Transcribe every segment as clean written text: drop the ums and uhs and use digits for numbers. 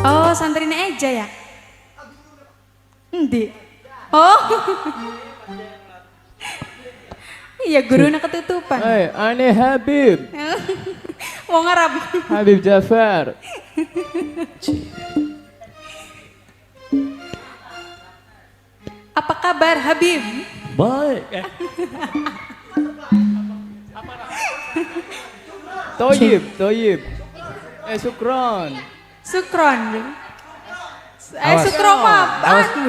Oh, santrinya Eja ya? Endi? Oh. Iya, gurunya ketutupan. Hey, ane Habib. Wong Arab. Habib Jafar. Apa kabar Habib? Baik. Toyib, toyib. Syukron. Sukron. Awas. Sukron apa?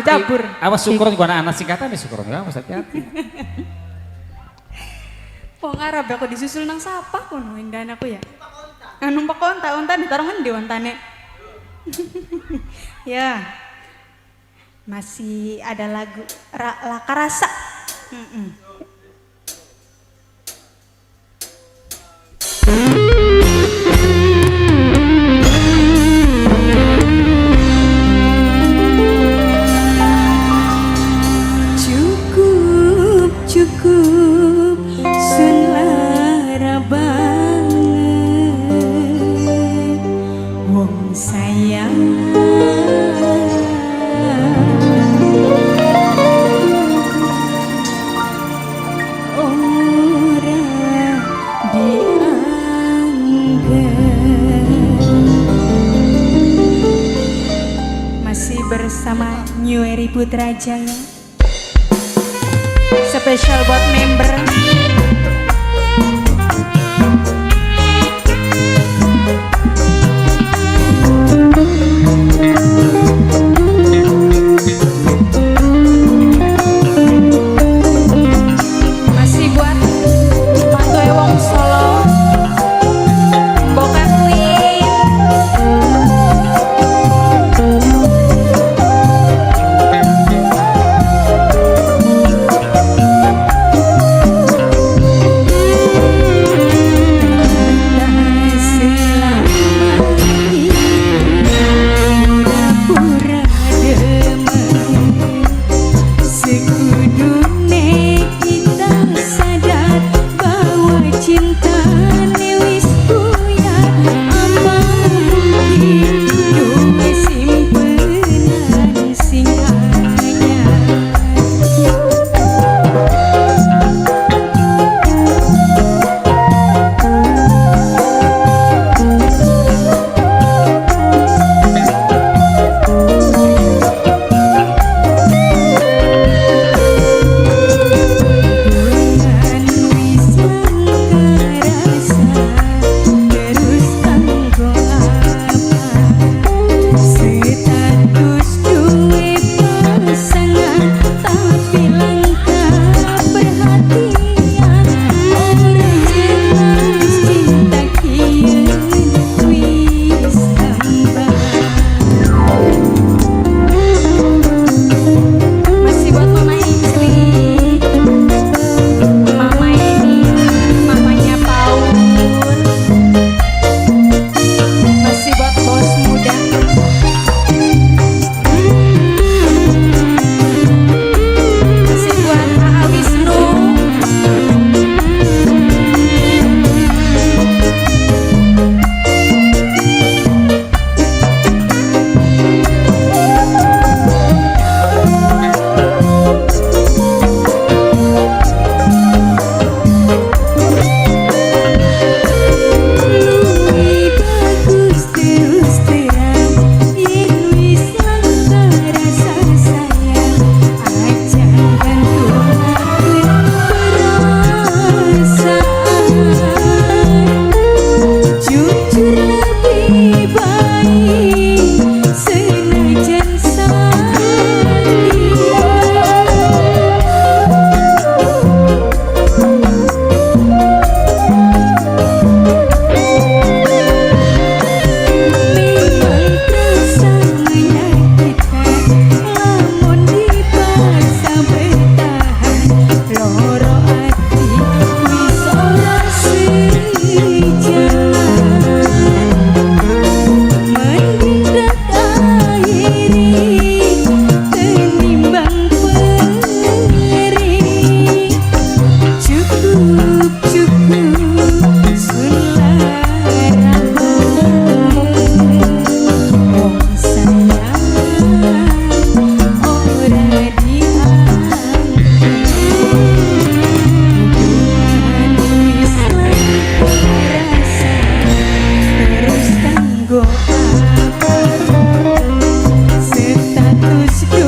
Jabur. Awas Sukron gua anak singkatan nih Sukron. Awas hati-hati. Wong Arab aku disusul nang sapa kono indan aku ya. Numpak onta ditaruh ngendi ontane. Ya. Masih ada lagu Laka Rasa. Cukup, cukup, sun lara banget, wong sayang. Bersama New Eri Putra Jaya, spesial buat member. Masih buat Mantoe Wong Solo, Bokat Queen.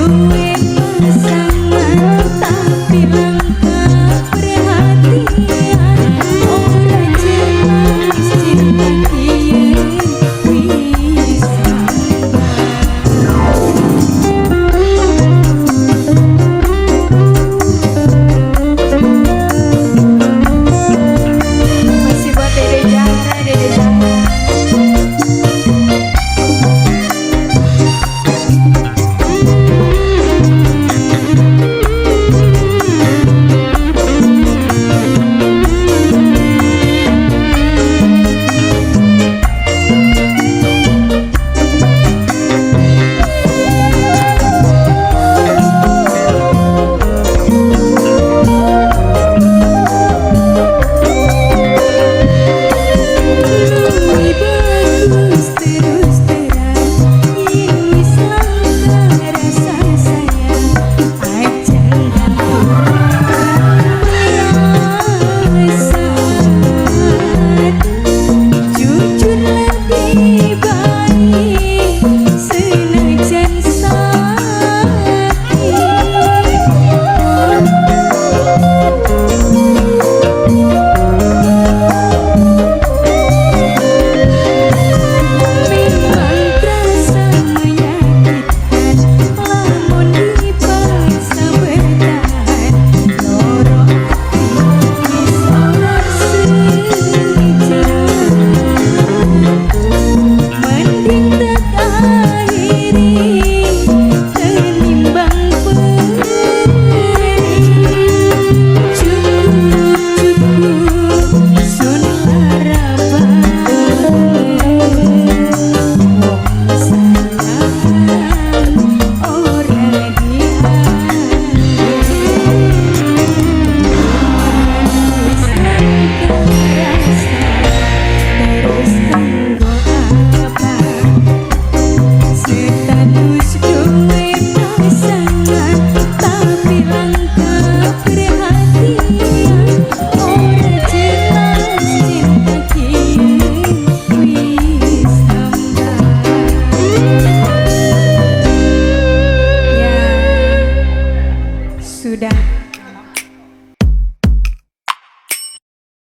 duwe pasangan tapi langka perhatian ora jelas cinta kiye wis masih buat Dede Zahra, Dede Zahra. Lebih bagus terus terang yen wis langka rasa sayang ajang saat jujur lebih baik senajan memang terasa menyakitkan lamun dipaksa bertahan loro ati wis ora mending tak akhiri tenimbang cukup sun harapan sayang ora terus kanggo apa status duwe pasangan tapi langka perhatian ora jelas cinta kiye wis hambar ya sudah